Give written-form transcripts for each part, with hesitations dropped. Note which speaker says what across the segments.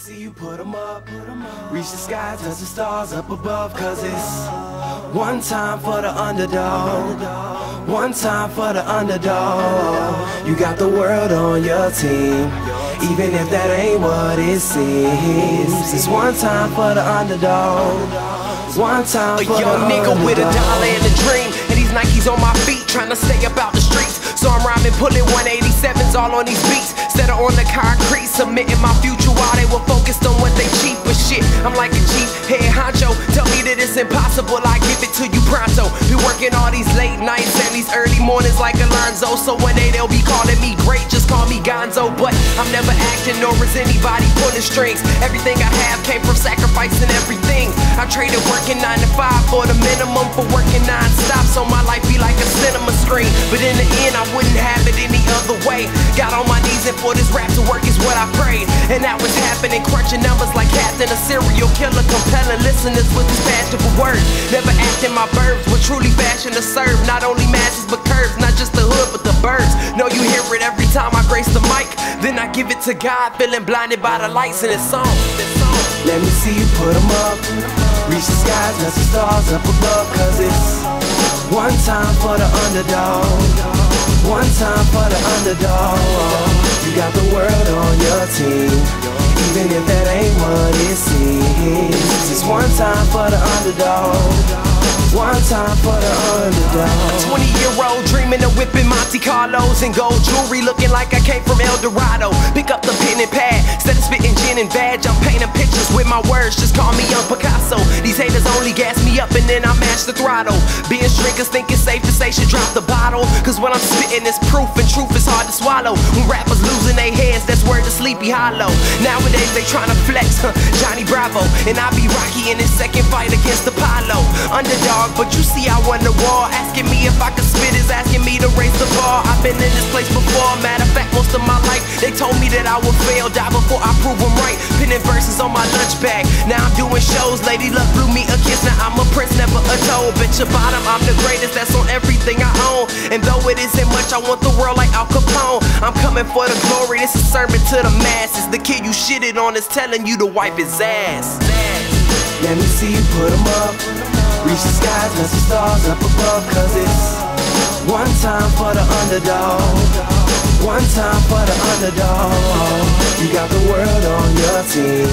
Speaker 1: see you put them up. Reach the sky, touch the stars up above. Cause it's one time for the underdog. One time for the underdog. You got the world on your team, even if that ain't what it seems. It's one time for the underdog. One time for the
Speaker 2: young nigga
Speaker 1: underdog.
Speaker 2: with a dollar and a dream, and these Nikes on my feet, trying to stay up out the streets. So I'm rhyming, pulling 187s all on these beats. Set her on the concrete, submitting my future while they were focused on what they cheap. But shit, I'm like a cheap head honcho. Tell me that it's impossible, I give it to you pronto. Been working all these late nights and these early mornings like Alonzo. So one day they'll be calling me great, just call me Gonzo. But I'm never acting, nor is anybody pulling strings. Everything I have came from sacrificing everything. I traded working 9 to 5 for the minimum for working non-stop. So my life be like a cinema screen, but in the end I wouldn't have it any other way. Got on my knees and for this rap to work is what I prayed. And that was happening, crunching numbers like Captain, a serial killer, compelling listeners with his passion for words. Never acting my verbs, but truly fashion to serve not only masses but curves, not just the hood but the birds. Know you hear it every time I grace the mic, then I give it to God, feeling blinded by the lights in this song.
Speaker 1: Let me see you put them up. Reach the skies, touch the stars up above. Cause it's one time for the underdog. One time for the underdog. You got the world on your team, even if that ain't what it seems. It's one time for the underdog. One time for the underdog.
Speaker 2: 20-year-old dreaming of whipping Monte Carlos and gold jewelry, looking like I came from El Dorado. Pick up the pen and pad, instead of spitting gin and vag, I'm painting pictures with my words, just call me Young Picasso. These haters only gas me up and then I mash the throttle. Being drinkers think it's safe to say should drop the bottle, cause when I'm spitting it's proof and truth is hard to swallow. When rappers losing their heads, that's word to Sleepy Hollow. Nowadays they tryna flex, Johnny Bravo, and I be Rocky in his second fight against Apollo. Underdog, but you see I won the war. Asking me if I could spit is asking me to raise the bar. I've been in this place before, matter of fact most of my life. They told me that I would fail, die before I prove them right. Pinning verses on my lunch bag, now I'm doing shows. Lady Luck blew me a kiss, now I'm a prince, never a toad. Bet your bottom I'm the greatest, that's on everything I own. And though it isn't much, I want the world like Al Capone. I'm coming for the glory, this is a sermon to the masses. The kid you shitted on is telling you to wipe his ass.
Speaker 1: Let me see you put them up. Reach the skies, touch the stars up above. Cause it's one time for the underdog. One time for the underdog. You got the world on your team,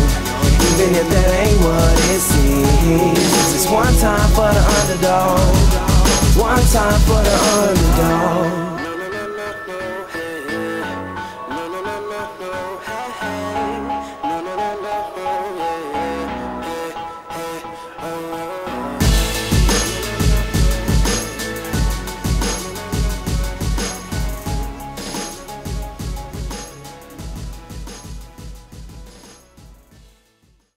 Speaker 1: even if that ain't what it seems. It's one time for the underdog. One time for the underdog.